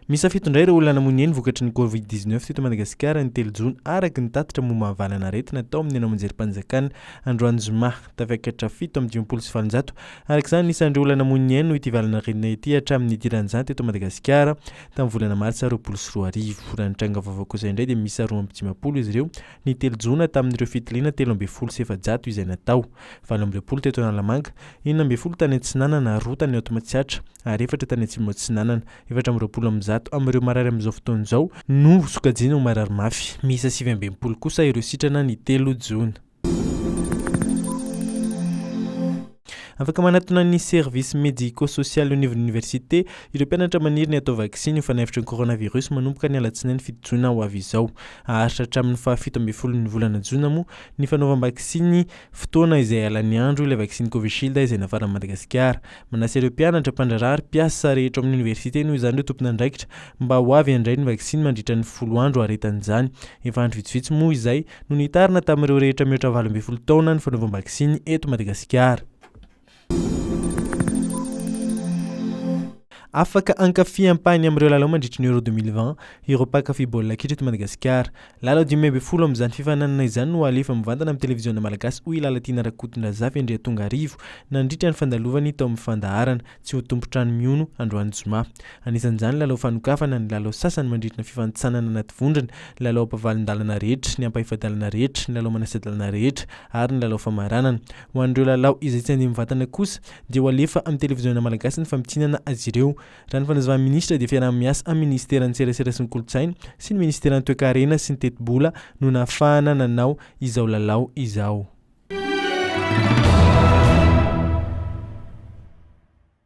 Misa fitondray ireo olona namono eny vokatry ny COVID-19 teto Madagasikara ny 3 Jona araky ny tatitra momba valanaretina tao amin'ny namonjerim-panjakana androany zoma tafakatra 7 araky izany isan'ireo olona namono eny no ity valanaretina ity hatramin'ny idiran'izany teto Madagasikara tamin'ny volana martsa 2020. Raha ny tranga vaovao kosa indray dia misa 220 izy ireo ny 3 Jona tamin'ireo fitiliana 13 sy efajatto izay natao 20 teto Analamanga 19 tany Atsinanana 2 tany Automatsiatra ary 4 tany Atsimo Atsinanana 420 amin'izao amin'ireo marary amin'izao fotoana izao no sokajina ho marary mafy. Misa 20 kosa ireo sitrana ny 3 Jona. Afaka manatona ny service médico-social au niveau de l'université ireo mpianatra maniry ny atao vakisiny ho fanefitra ny coronavirus manomboka ny alatsinainy 7 Jona ho avy izao. Aharitra hatramin'ny 17 ny volana Jona moa ny fanaovam-bakisiny fotoana izay alan'ny andro ilay vakisiny Covishield izay nafarana Madagasikara. Manasa ireo mpianatra mpandrarary mpiasa rehetra amin'ny université noho izany ireo tompon'andraikitra mba ho avy handray ny vakisiny mandritra ny 10 andro aretan'izany. Efa andro vitsivitsy moa izay no nitarina tamin'ireo rehetra mihoatra 12 taona ny fanaovam-bakisiny eto Madagasikara. Afaka ankafy ampahany amin'ireo lalao mandritra ny Euro 2020 Eoropa kafy Baolina kitra eto Madagasikara. Lalao 12 amin'izany fifananana izany no alefa mivantana amin'ny televiziona Malagasy ho ilalatina rakotondrazafy Handea tonga arivo nandritra ny fandalovany tao amin'ny fandaharana tsy ho tompotrano miono androany zoma. Anisan'izany lalao fanokafana ny lalao sasany mandritra ny fifantsanana anaty vondrana, lalao ampavalin-dalana rehetra, ny ampahifadalana rehetra, ny lalao manasadalana rehetra ary ny lalao famaranana. Ho an'ireo lalao izay tsy handeha mivantana kosa dia ho alefa amin'ny televiziona Malagasy ny famitsinana azy ireo. Raha ny fanazavana ministra dia fiarah-miasa amin'ny ministeran'ny serasera sy ny kolotsaina sy ny ministeran'ny toe-karena sy ny teti-bola no nafahana nanao izao lalao izao.